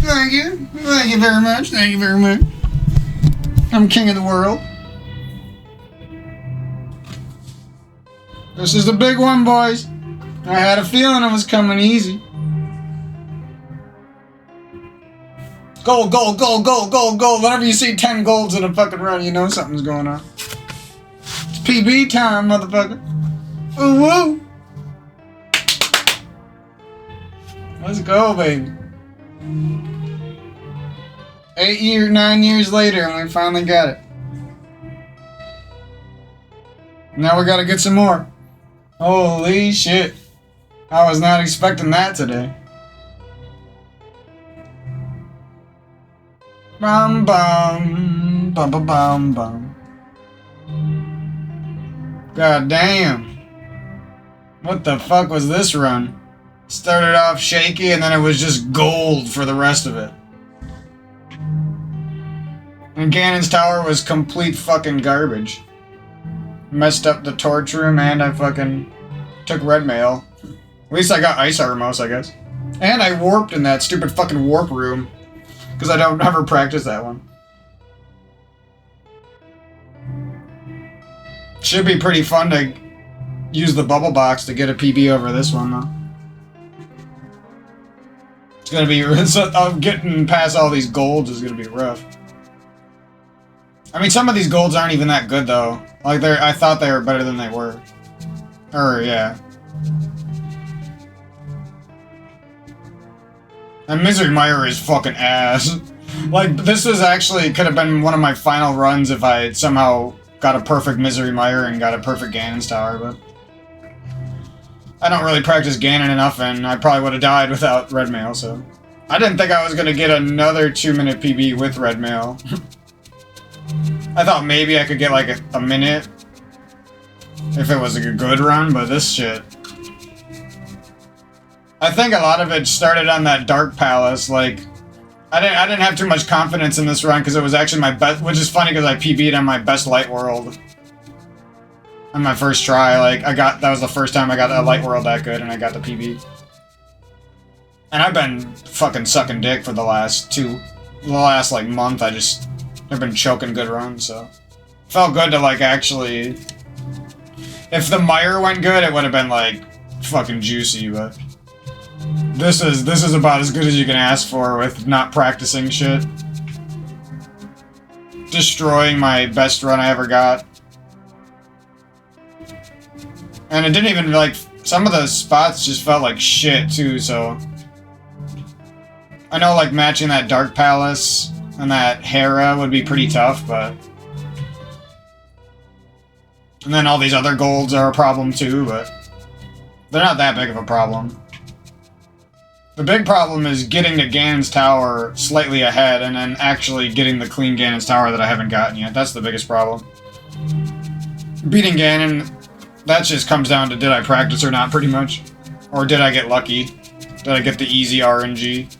Thank you. Thank you very much. Thank you very much. I'm king of the world. This is the big one, boys. I had a feeling it was coming easy. Gold, gold, gold, gold, gold, gold. Whenever you see 10 golds in a fucking run, you know something's going on. It's PB time, motherfucker. Ooh, woo. Let's go, baby. 9 years later, and we finally got it. Now we gotta get some more. Holy shit. I was not expecting that today. Bum bum. Bum bum bum bum. God damn. What the fuck was this run? Started off shaky and then it was just gold for the rest of it. And Ganon's tower was complete fucking garbage. Messed up the torch room and I fucking took red mail. At least I got ice armos, I guess. And I warped in that stupid fucking warp room. Because I don't ever practice that one. Should be pretty fun to use the bubble box to get a PB over this one, though. It's gonna be... getting past all these golds is gonna be rough. I mean, some of these golds aren't even that good, though. Like, I thought they were better than they were. Yeah. And Misery Mire is fucking ass. Like, this was actually... could have been one of my final runs if I had somehow got a perfect Misery Mire and got a perfect Ganon's Tower, but... I don't really practice Ganon enough, and I probably would have died without red mail, so... I didn't think I was gonna get another 2-minute PB with red mail. I thought maybe I could get like a minute if it was like a good run, but this shit. I think a lot of it started on that Dark Palace. Like, I didn't have too much confidence in this run because it was actually my best, which is funny because I PB'd on my best Light World on my first try. Like, that was the first time I got a Light World that good, and I got the PB. And I've been fucking sucking dick for the last like month. I've been choking good runs, so felt good to like actually. If the mire went good, it would have been like fucking juicy, but this is about as good as you can ask for with not practicing shit. Destroying my best run I ever got, and it didn't even like some of the spots just felt like shit too. So I know like matching that Dark Palace and that Hera would be pretty tough, but... And then all these other golds are a problem too, but... They're not that big of a problem. The big problem is getting to Ganon's Tower slightly ahead, and then actually getting the clean Ganon's Tower that I haven't gotten yet. That's the biggest problem. Beating Ganon, that just comes down to did I practice or not, pretty much. Or did I get lucky? Did I get the easy RNG?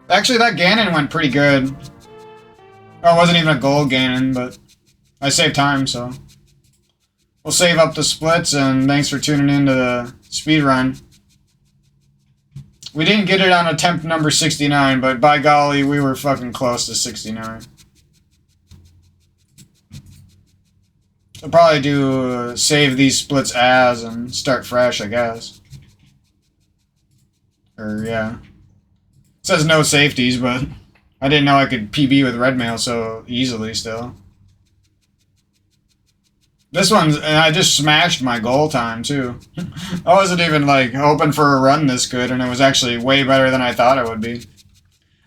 Actually, that Ganon went pretty good. Oh, it wasn't even a gold Ganon, but I saved time, so... We'll save up the splits, and thanks for tuning in to the speedrun. We didn't get it on attempt number 69, but by golly, we were fucking close to 69. I'll probably do save these splits as and start fresh, I guess. Yeah. It says no safeties, but I didn't know I could PB with red mail so easily still. This one's, and I just smashed my goal time too. I wasn't even like hoping for a run this good, and it was actually way better than I thought it would be.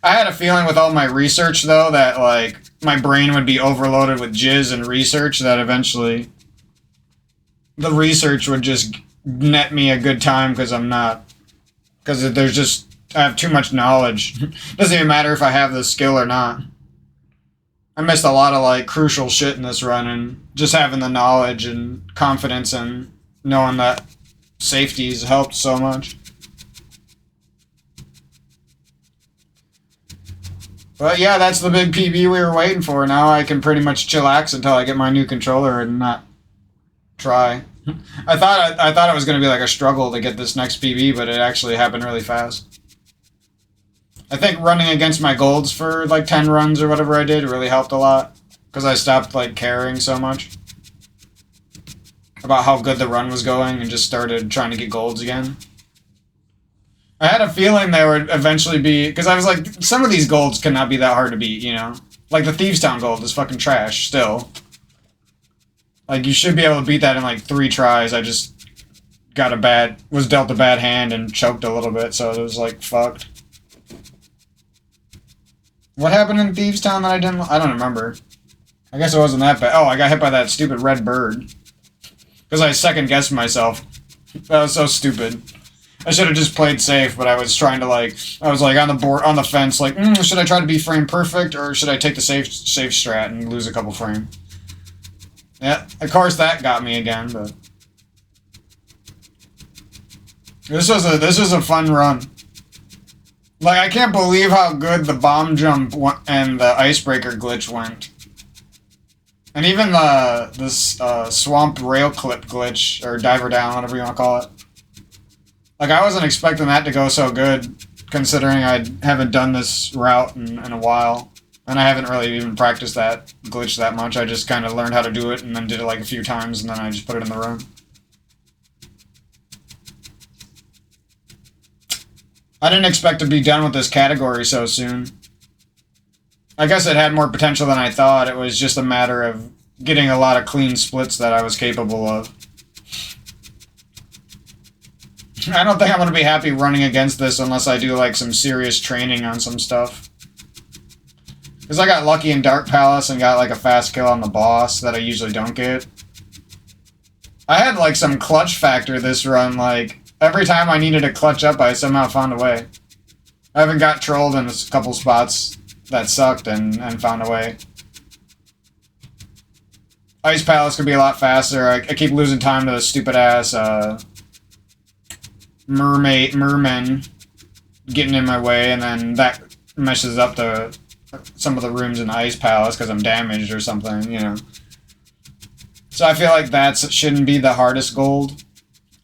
I had a feeling with all my research though that like my brain would be overloaded with jizz and research that eventually the research would just net me a good time because there's just I have too much knowledge. Doesn't even matter if I have the skill or not. I missed a lot of like crucial shit in this run, and just having the knowledge and confidence and knowing that safeties helped so much. But yeah, that's the big PB we were waiting for. Now I can pretty much chillax until I get my new controller and not try. I thought it was going to be like a struggle to get this next PB, but it actually happened really fast. I think running against my golds for like 10 runs or whatever I did really helped a lot. Because I stopped like caring so much about how good the run was going and just started trying to get golds again. I had a feeling they would eventually be... Because I was like, some of these golds cannot be that hard to beat, you know? Like the Thieves Town gold is fucking trash still. Like you should be able to beat that in like 3 tries. I just was dealt a bad hand and choked a little bit, so it was like fucked. What happened in Thieves Town that I don't remember. I guess it wasn't that bad. Oh, I got hit by that stupid red bird. Because I second-guessed myself. That was so stupid. I should have just played safe, but I was trying to, like, I was, like, on the board, on the fence, like, should I try to be frame perfect, or should I take the safe strat and lose a couple frames? Yeah, of course that got me again, but... This was a fun run. Like, I can't believe how good the bomb jump and the icebreaker glitch went. And even this swamp rail clip glitch, or diver down, whatever you want to call it. Like, I wasn't expecting that to go so good, considering I haven't done this route in a while. And I haven't really even practiced that glitch that much. I just kind of learned how to do it, and then did it like a few times, and then I just put it in the run. I didn't expect to be done with this category so soon. I guess it had more potential than I thought. It was just a matter of getting a lot of clean splits that I was capable of. I don't think I'm going to be happy running against this unless I do like some serious training on some stuff. Because I got lucky in Dark Palace and got like a fast kill on the boss that I usually don't get. I had like some clutch factor this run, like every time I needed to clutch up I somehow found a way. I haven't got trolled in a couple spots that sucked and found a way. Ice Palace could be a lot faster. I keep losing time to the stupid ass mermen getting in my way, and then that meshes up some of the rooms in the Ice Palace because I'm damaged or something, you know. So I feel like that shouldn't be the hardest gold.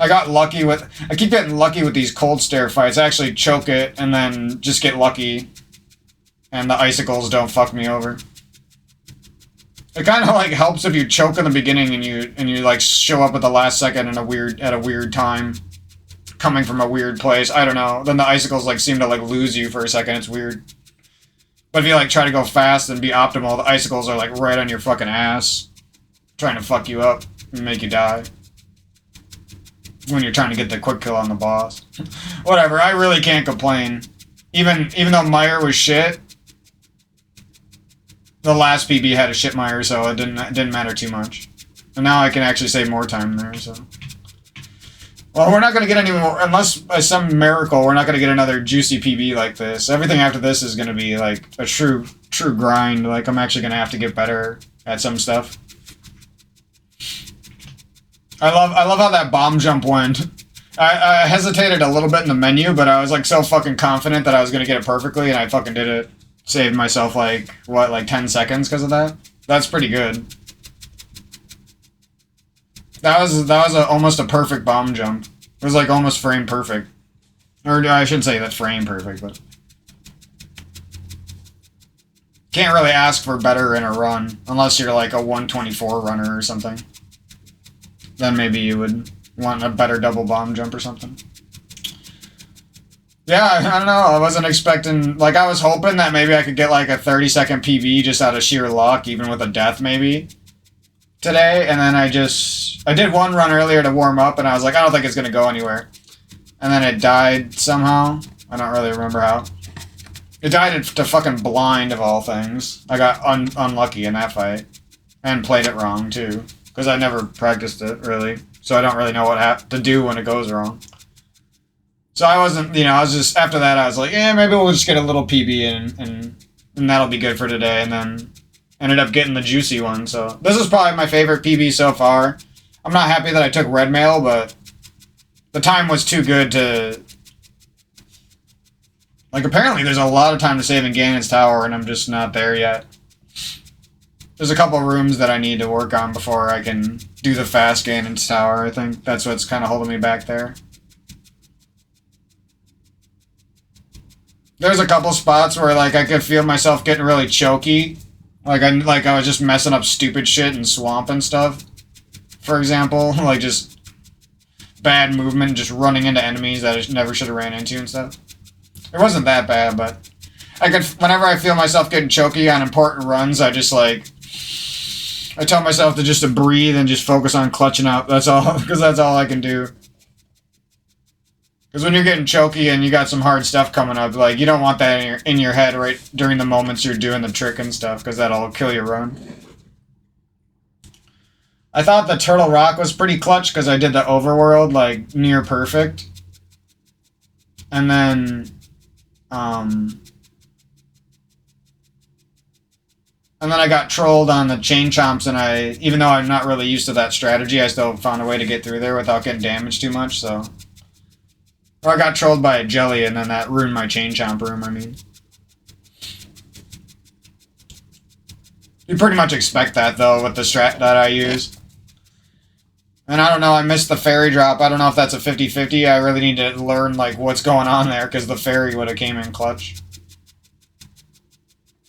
I keep getting lucky with these cold stare fights. I actually choke it and then just get lucky, and the icicles don't fuck me over. It kind of like helps if you choke in the beginning and you like show up at the last second at a weird time, coming from a weird place. I don't know. Then the icicles like seem to like lose you for a second. It's weird. But if you like try to go fast and be optimal, the icicles are like right on your fucking ass, trying to fuck you up and make you die when you're trying to get the quick kill on the boss. Whatever. I really can't complain. Even though Meyer was shit. The last PB had a shit Meyer, so it didn't matter too much. And now I can actually save more time there, so... Well, we're not going to get any more... Unless, by some miracle, we're not going to get another juicy PB like this. Everything after this is going to be, like, a true grind. Like, I'm actually going to have to get better at some stuff. I love how that bomb jump went. I hesitated a little bit in the menu, but I was, like, so fucking confident that I was going to get it perfectly, and I fucking did it. Saved myself, like, what, like 10 seconds because of that? That's pretty good. That was almost a perfect bomb jump. It was, like, almost frame perfect. Or I shouldn't say that frame perfect, but... Can't really ask for better in a run, unless you're, like, a 124 runner or something. Then maybe you would want a better double bomb jump or something. Yeah, I don't know, I wasn't expecting... Like, I was hoping that maybe I could get, like, a 30-second PB just out of sheer luck, even with a death, maybe, today, and then I did one run earlier to warm up, and I was like, I don't think it's gonna go anywhere. And then it died somehow. I don't really remember how. It died to fucking blind, of all things. I got unlucky in that fight. And played it wrong, too. Because I never practiced it, really. So I don't really know what to do when it goes wrong. So I wasn't, I was just, after that I was like, yeah, maybe we'll just get a little PB and that'll be good for today, and then ended up getting the juicy one, so. This is probably my favorite PB so far. I'm not happy that I took red mail, but the time was too good to... Like, apparently there's a lot of time to save in Ganon's Tower, and I'm just not there yet. There's a couple rooms that I need to work on before I can do the fast Ganon's Tower, I think. That's what's kind of holding me back there. There's a couple spots where, like, I could feel myself getting really choky. Like I was just messing up stupid shit in Swamp and stuff. For example, like, just bad movement, just running into enemies that I never should have ran into and stuff. It wasn't that bad, but whenever I feel myself getting choky on important runs, I just, like, I tell myself to breathe and just focus on clutching up. That's all, because that's all I can do. Because when you're getting choky and you got some hard stuff coming up, like, you don't want that in your head right during the moments you're doing the trick and stuff, because that'll kill your run. I thought the Turtle Rock was pretty clutch, because I did the overworld, like, near perfect. And then, I got trolled on the chain chomps, and even though I'm not really used to that strategy, I still found a way to get through there without getting damaged too much, so. Or I got trolled by a jelly, and then that ruined my chain chomp room, I mean. You pretty much expect that, though, with the strat that I use. And I don't know, I missed the fairy drop. I don't know if that's a 50-50. I really need to learn, like, what's going on there, because the fairy would have came in clutch.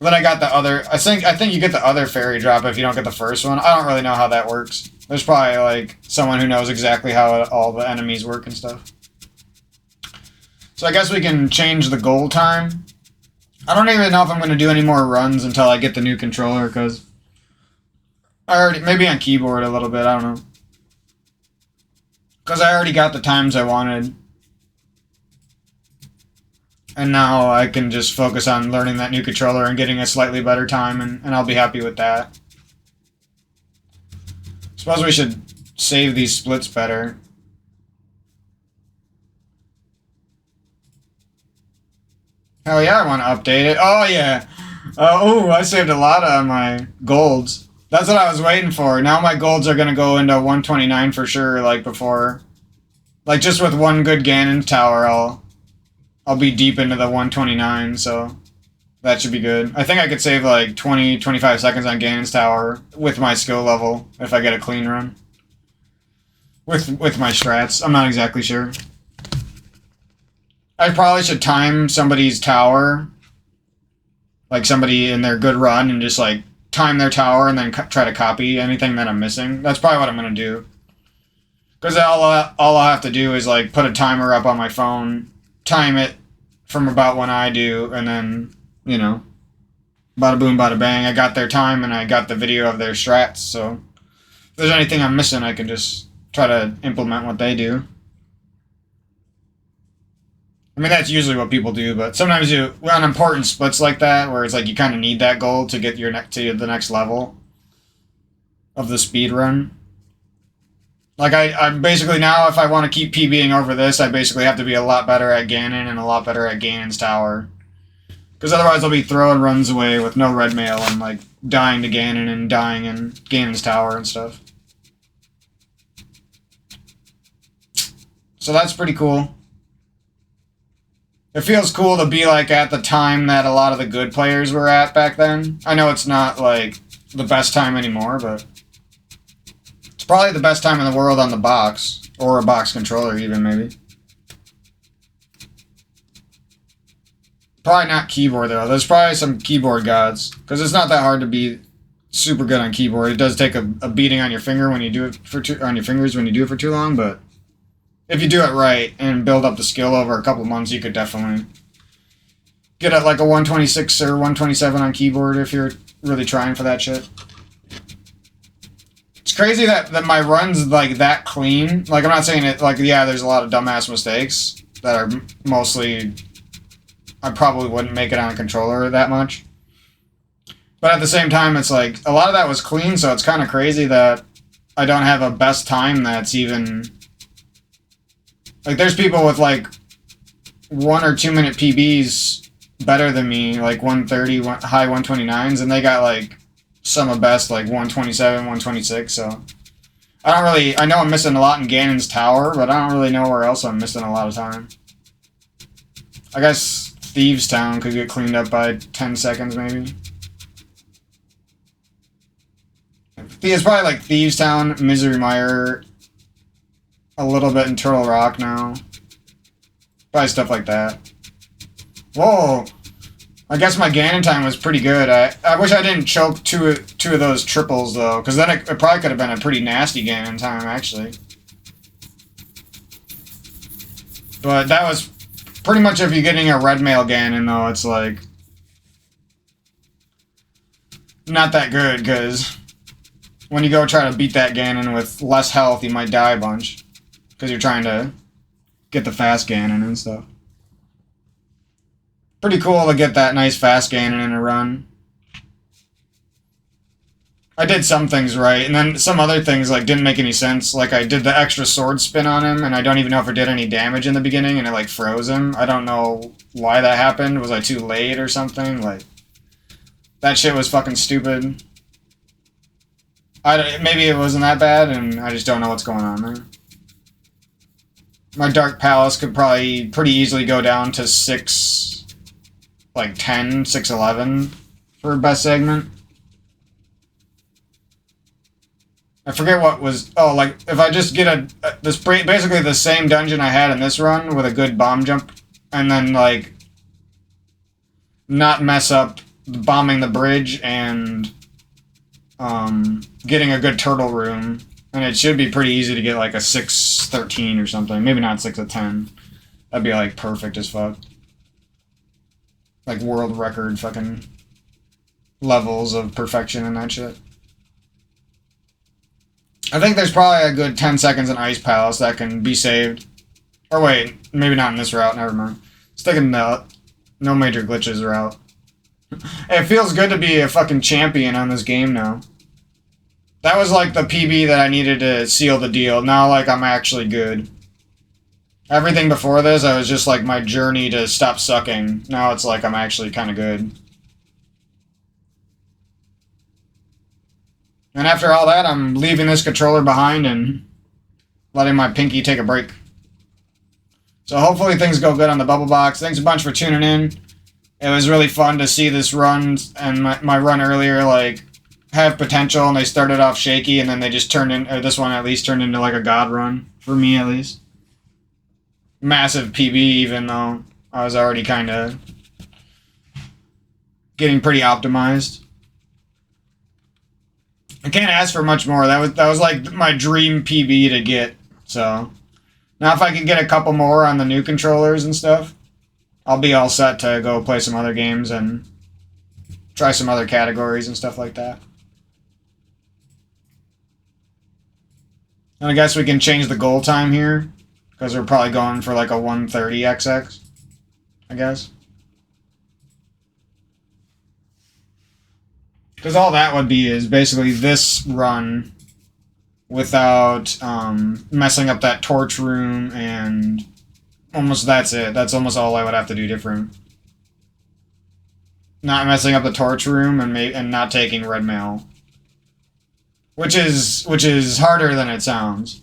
Then I got the other... I think you get the other fairy drop if you don't get the first one. I don't really know how that works. There's probably, like, someone who knows exactly how all the enemies work and stuff. So I guess we can change the goal time. I don't even know if I'm going to do any more runs until I get the new controller, because... maybe on keyboard a little bit, I don't know. Because I already got the times I wanted. And now I can just focus on learning that new controller and getting a slightly better time, and I'll be happy with that. Suppose we should save these splits better. Hell yeah, I want to update it. Oh yeah! I saved a lot of my golds. That's what I was waiting for. Now my golds are going to go into 129 for sure, like before. Like, just with one good Ganon tower, I'll be deep into the 129, so that should be good. I think I could save like 20, 25 seconds on Ganon's tower with my skill level if I get a clean run. With my strats. I'm not exactly sure. I probably should time somebody's tower, like somebody in their good run, and just like time their tower and then try to copy anything that I'm missing. That's probably what I'm going to do. Because all I'll have to do is like put a timer up on my phone, time it from about when I do, and then, you know, bada boom, bada bang, I got their time and I got the video of their strats, so if there's anything I'm missing, I can just try to implement what they do. I mean, that's usually what people do, but sometimes on important splits like that, where it's like you kind of need that goal to get to the next level of the speed run. Like, I'm basically now, if I want to keep PBing over this, I basically have to be a lot better at Ganon and a lot better at Ganon's tower. Because otherwise I'll be throwing runs away with no red mail and, like, dying to Ganon and dying in Ganon's tower and stuff. So that's pretty cool. It feels cool to be, like, at the time that a lot of the good players were at back then. I know it's not, like, the best time anymore, but it's probably the best time in the world on the box. Or a box controller, even, maybe. Probably not keyboard, though. There's probably some keyboard gods. Because it's not that hard to be super good on keyboard. It does take a beating on your finger when you do it on your fingers when you do it for too long, but if you do it right and build up the skill over a couple months, you could definitely get at like a 126 or 127 on keyboard if you're really trying for that shit. It's crazy that my run's like that clean. Like, I'm not saying it, like, yeah, there's a lot of dumbass mistakes that are mostly, I probably wouldn't make it on a controller that much. But at the same time, it's like, a lot of that was clean, so it's kind of crazy that I don't have a best time that's even... Like, there's people with, like, 1 or 2 minute PBs better than me, like 130, high 129s, and they got, like, some of best, like 127, 126, so... I know I'm missing a lot in Ganon's tower, but I don't really know where else I'm missing a lot of time. I guess Thieves Town could get cleaned up by 10 seconds, maybe. It's probably like Thieves Town, Misery Mire, a little bit in Turtle Rock now. Probably stuff like that. Whoa! I guess my Ganon time was pretty good. I wish I didn't choke two of those triples, though, because then it probably could have been a pretty nasty Ganon time, actually. But that was pretty much if you're getting a red mail Ganon, though, it's like... not that good, because when you go try to beat that Ganon with less health, you might die a bunch. Because you're trying to get the fast Ganon and stuff. Pretty cool to get that nice fast Ganon in a run. I did some things right, and then some other things like didn't make any sense. Like I did the extra sword spin on him, and I don't even know if it did any damage in the beginning, and it like froze him. I don't know why that happened. Was I too late or something? Like that shit was fucking stupid. Maybe it wasn't that bad, and I just don't know what's going on there. My Dark Palace could probably pretty easily go down to 6, like 10, 611 for best segment. I forget what was... Oh, like, if I just get this basically the same dungeon I had in this run with a good bomb jump, and then, like, not mess up bombing the bridge and getting a good turtle room, and it should be pretty easy to get like a 613 or something. Maybe not 6 of 10. That'd be like perfect as fuck. Like world record fucking levels of perfection and that shit. I think there's probably a good 10 seconds in Ice Palace that can be saved. Or wait, maybe not in this route, never mind. Sticking the no major glitches route. It feels good to be a fucking champion on this game now. That was like the PB that I needed to seal the deal. Now, like, I'm actually good. Everything before this, I was just like my journey to stop sucking. Now it's like I'm actually kind of good. And after all that, I'm leaving this controller behind and letting my pinky take a break. So hopefully things go good on the Bubble Box. Thanks a bunch for tuning in. It was really fun to see this run and my run earlier, like, have potential, and they started off shaky, and then they just turned in, or this one at least turned into like a god run, for me at least. Massive PB, even though I was already kind of getting pretty optimized. I can't ask for much more. That was like my dream PB to get, so. Now if I can get a couple more on the new controllers and stuff, I'll be all set to go play some other games and try some other categories and stuff like that. And I guess we can change the goal time here, because we're probably going for like a 130XX, I guess. Because all that would be is basically this run without messing up that torch room, and almost that's it. That's almost all I would have to do different. Not messing up the torch room and not taking red mail. Which is harder than it sounds.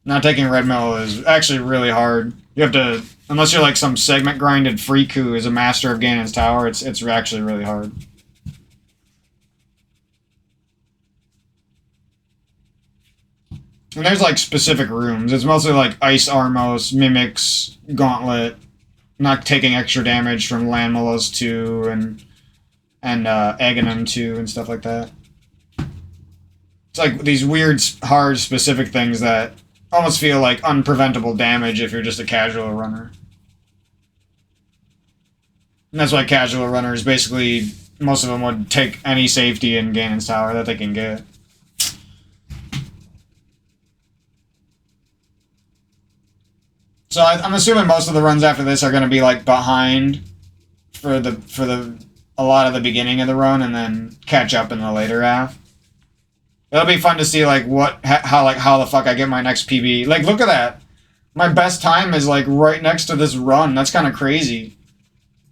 Not taking red mail is actually really hard. You have to, unless you're like some segment grinded freak who is a master of Ganon's Tower, it's actually really hard. And there's like specific rooms. It's mostly like Ice Armos, Mimics, Gauntlet, not taking extra damage from Landmalos 2 and Aghanim 2 and stuff like that. It's like these weird, hard, specific things that almost feel like unpreventable damage if you're just a casual runner. And that's why casual runners, basically, most of them would take any safety in Ganon's Tower that they can get. So I'm assuming most of the runs after this are going to be like behind for a lot of the beginning of the run, and then catch up in the later half. It'll be fun to see like how the fuck I get my next PB. Like, look at that. My best time is like right next to this run. That's kind of crazy.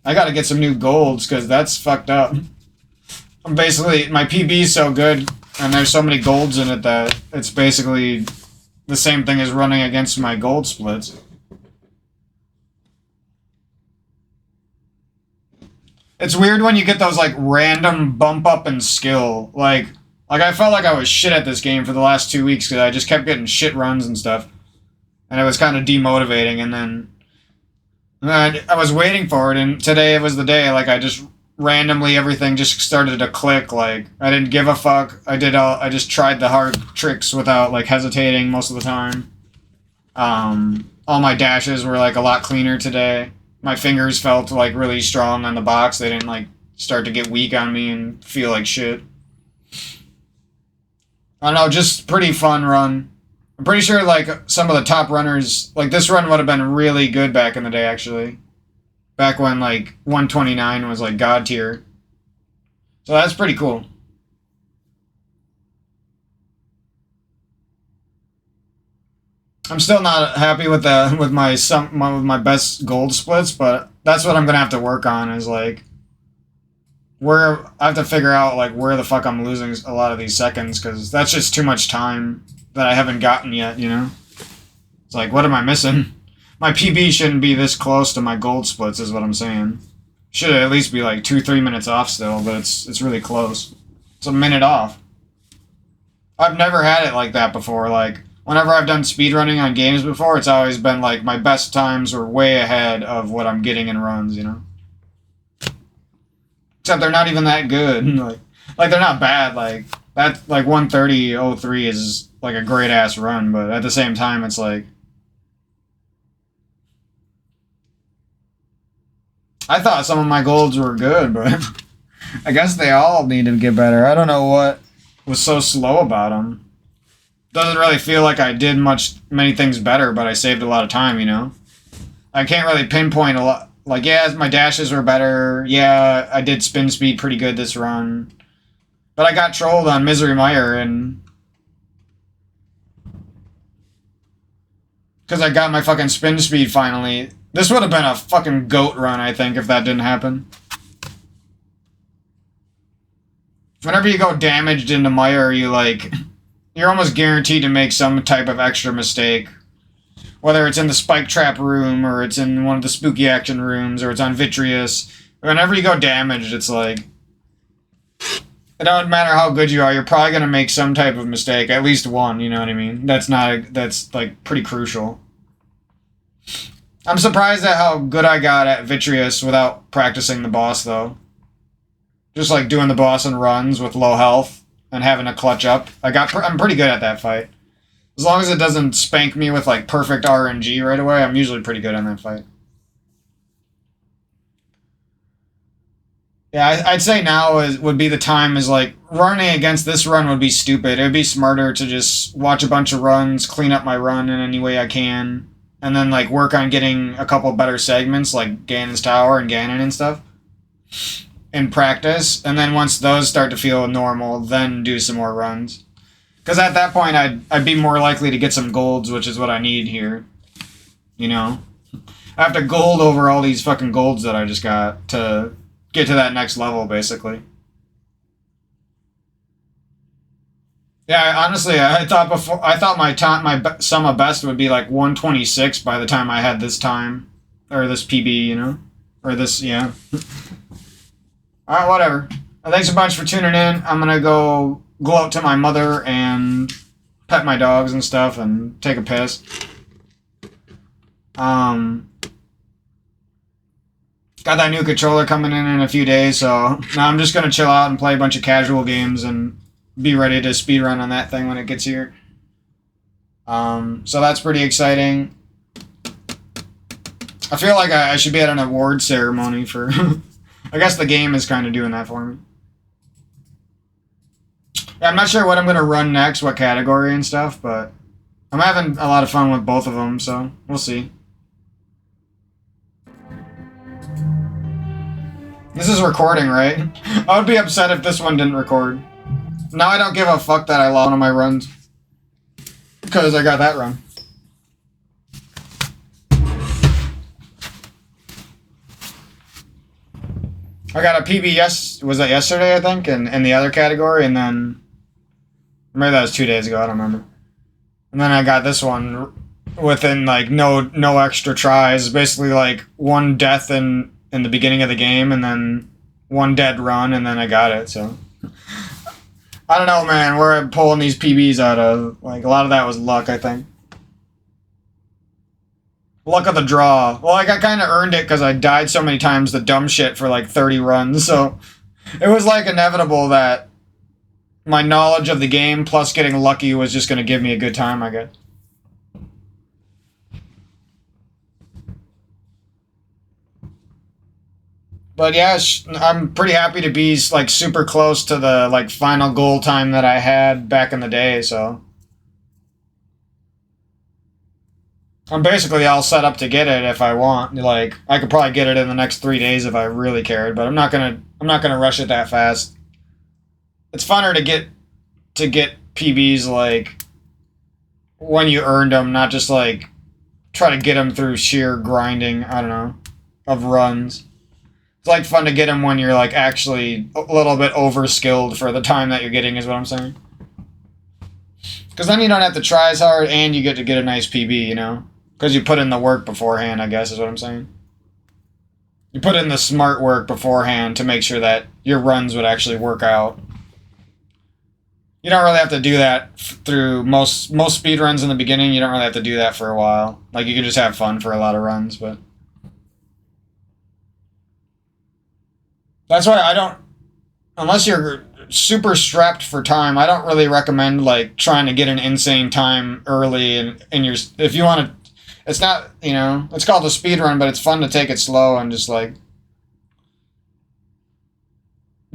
I got to get some new golds because that's fucked up. I'm basically, my PB is so good and there's so many golds in it that it's basically the same thing as running against my gold splits. It's weird when you get those like random bump up in skill. Like I felt like I was shit at this game for the last 2 weeks because I just kept getting shit runs and stuff. And it was kind of demotivating, and then I was waiting for it, and today was the day. Like, I just randomly, everything just started to click. Like, I didn't give a fuck. I just tried the hard tricks without, like, hesitating most of the time. All my dashes were, like, a lot cleaner today. My fingers felt, like, really strong on the box. They didn't, like, start to get weak on me and feel like shit. I don't know, just pretty fun run. I'm pretty sure, like, some of the top runners... Like, this run would have been really good back in the day, actually. Back when, like, 129 was, like, God tier. So that's pretty cool. I'm still not happy with my best gold splits, but that's what I'm gonna have to work on. Is like where I have to figure out like where the fuck I'm losing a lot of these seconds, because that's just too much time that I haven't gotten yet. You know, it's like, what am I missing? My PB shouldn't be this close to my gold splits, is what I'm saying. Should at least be like 2-3 minutes off still, but it's really close. It's a minute off. I've never had it like that before. Like, whenever I've done speedrunning on games before, it's always been like my best times were way ahead of what I'm getting in runs, you know? Except they're not even that good. like they're not bad. Like, that, like 1:30:03 is like a great ass run, but at the same time, it's like, I thought some of my golds were good, but I guess they all need to get better. I don't know what was so slow about them. Doesn't really feel like I did many things better, but I saved a lot of time, you know? I can't really pinpoint a lot. Like, yeah, my dashes were better. Yeah, I did spin speed pretty good this run. But I got trolled on Misery Mire, and because I got my fucking spin speed finally. This would have been a fucking goat run, I think, if that didn't happen. Whenever you go damaged into Mire, you're almost guaranteed to make some type of extra mistake. Whether it's in the Spike Trap room, or it's in one of the Spooky Action rooms, or it's on Vitreous. Whenever you go damaged, it's like, it doesn't matter how good you are, you're probably going to make some type of mistake. At least one, you know what I mean? That's like pretty crucial. I'm surprised at how good I got at Vitreous without practicing the boss, though. Just like doing the boss in runs with low health and having to clutch up. I'm pretty good at that fight. As long as it doesn't spank me with like perfect RNG right away, I'm usually pretty good on that fight. Yeah, I'd say now would be the time. Is like, running against this run would be stupid. It would be smarter to just watch a bunch of runs, clean up my run in any way I can, and then like work on getting a couple better segments like Ganon's Tower and Ganon and stuff in practice. And then once those start to feel normal, then do some more runs. Because at that point, I'd be more likely to get some golds, which is what I need here. You know? I have to gold over all these fucking golds that I just got to get to that next level, basically. Yeah, honestly, I thought my sum of best would be like 126 by the time I had this time. Or this PB, you know? Or this, yeah. Alright, whatever. Thanks a bunch for tuning in. I'm gonna go out to my mother and pet my dogs and stuff and take a piss. Got that new controller coming in a few days, so now I'm just gonna chill out and play a bunch of casual games and be ready to speedrun on that thing when it gets here. So that's pretty exciting. I feel like I should be at an award ceremony for... I guess the game is kind of doing that for me. Yeah, I'm not sure what I'm going to run next, what category and stuff, but I'm having a lot of fun with both of them, so we'll see. This is recording, right? I would be upset if this one didn't record. Now I don't give a fuck that I lost one of my runs. Because I got that run. I got a PB, was that yesterday, I think, in the other category, and then... Maybe that was 2 days ago, I don't remember. And then I got this one within, like, no extra tries. Basically, like, one death in the beginning of the game, and then one dead run, and then I got it, so... I don't know, man, where I'm pulling these PBs out of. Like, a lot of that was luck, I think. Luck of the draw. Well, like, I kind of earned it because I died so many times the dumb shit for, like, 30 runs, so... It was, like, inevitable that my knowledge of the game plus getting lucky was just going to give me a good time, I guess. But yeah, I'm pretty happy to be, like, super close to the, like, final goal time that I had back in the day, so... I'm basically all set up to get it if I want. Like, I could probably get it in the next 3 days if I really cared, but I'm not gonna rush it that fast. It's funner to get PBs, like, when you earned them, not just like try to get them through sheer grinding, I don't know, of runs. It's like fun to get them when you're like actually a little bit over-skilled for the time that you're getting, is what I'm saying. Because then you don't have to try as hard and you get to get a nice PB, you know? Because you put in the work beforehand, I guess, is what I'm saying. You put in the smart work beforehand to make sure that your runs would actually work out. You don't really have to do that through most speedruns in the beginning. You don't really have to do that for a while. Like, you can just have fun for a lot of runs, but... That's why I don't, unless you're super strapped for time, I don't really recommend like trying to get an insane time early and in your, if you want to, it's not, you know, it's called a speed run, but it's fun to take it slow and just like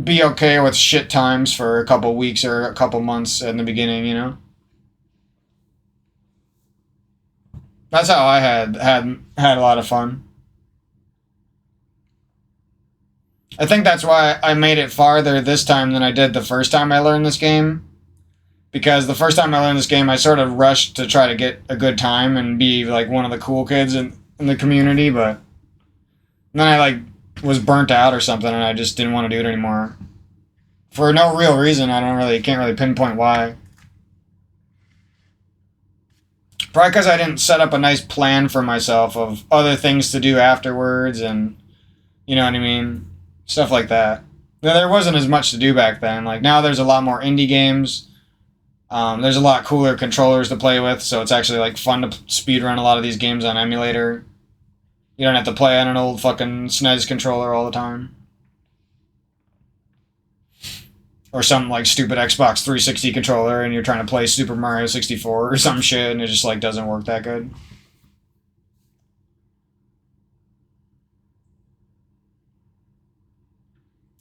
be okay with shit times for a couple weeks or a couple months in the beginning, you know? That's how I had a lot of fun. I think that's why I made it farther this time than I did the first time I learned this game. Because the first time I learned this game, I sort of rushed to try to get a good time and be like one of the cool kids in the community, but then I like was burnt out or something and I just didn't want to do it anymore. For no real reason, can't really pinpoint why. Probably because I didn't set up a nice plan for myself of other things to do afterwards and, you know what I mean? Stuff like that. There wasn't as much to do back then. Like, now there's a lot more indie games. There's a lot cooler controllers to play with, so it's actually, like, fun to speedrun a lot of these games on emulator. You don't have to play on an old fucking SNES controller all the time. Or some, like, stupid Xbox 360 controller, and you're trying to play Super Mario 64 or some shit, and it just, like, doesn't work that good.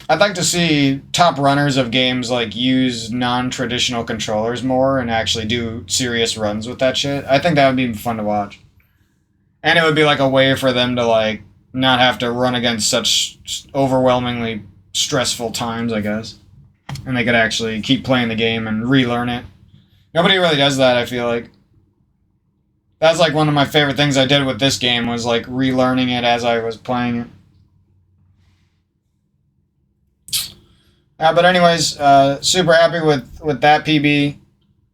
I'd like to see top runners of games like use non-traditional controllers more and actually do serious runs with that shit. I think that would be fun to watch. And it would be like a way for them to like not have to run against such overwhelmingly stressful times, I guess. And they could actually keep playing the game and relearn it. Nobody really does that, I feel like. That's like one of my favorite things I did with this game was like relearning it as I was playing it. But anyways, super happy with that PB.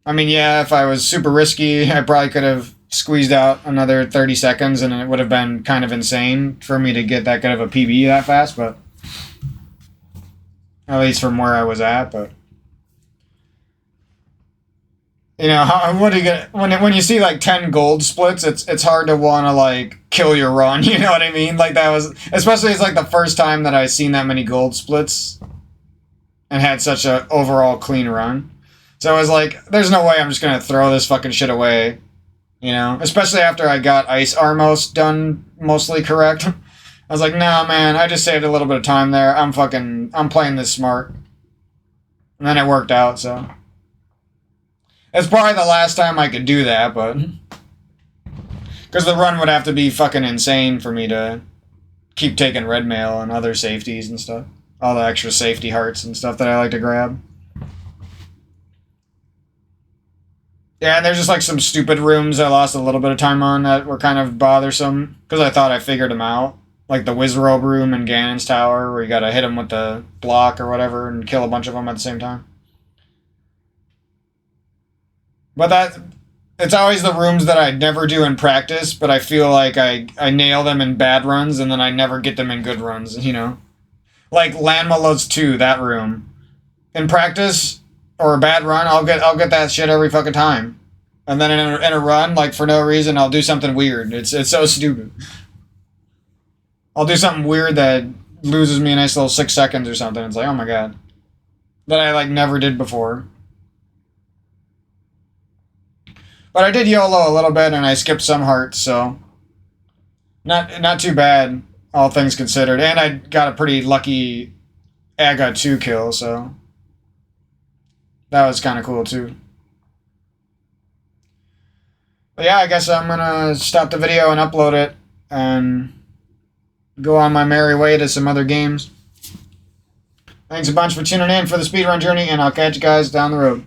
I mean, yeah, if I was super risky, I probably could have squeezed out another 30 seconds, and it would have been kind of insane for me to get that good of a PB that fast, but at least from where I was at, but you know, what are you gonna, when you see like 10 gold splits, it's hard to want to like kill your run, you know what I mean? Like that was, especially it's like the first time that I seen that many gold splits and had such a overall clean run. So I was like, there's no way I'm just gonna throw this fucking shit away, you know? Especially after I got Ice Armos done mostly correct. I was like, nah, man, I just saved a little bit of time there. I'm playing this smart. And then it worked out, so. It's probably the last time I could do that, but... Because the run would have to be fucking insane for me to keep taking red mail and other safeties and stuff. All the extra safety hearts and stuff that I like to grab. Yeah, and there's just like some stupid rooms I lost a little bit of time on that were kind of bothersome. Because I thought I figured them out. Like the Wizrobe room in Ganon's Tower, where you gotta hit them with the block or whatever and kill a bunch of them at the same time. But it's always the rooms that I never do in practice, but I feel like I nail them in bad runs and then I never get them in good runs, you know? Like Landmalos 2, that room. In practice, or a bad run, I'll get that shit every fucking time. And then in a run, like for no reason, I'll do something weird. It's so stupid. I'll do something weird that loses me a nice little 6 seconds or something. It's like, oh my god. That I like never did before. But I did YOLO a little bit and I skipped some hearts, so not too bad, all things considered. And I got a pretty lucky AGA 2 kill, so that was kind of cool too. But yeah, I guess I'm gonna stop the video and upload it and go on my merry way to some other games. Thanks a bunch for tuning in for the speedrun journey, and I'll catch you guys down the road.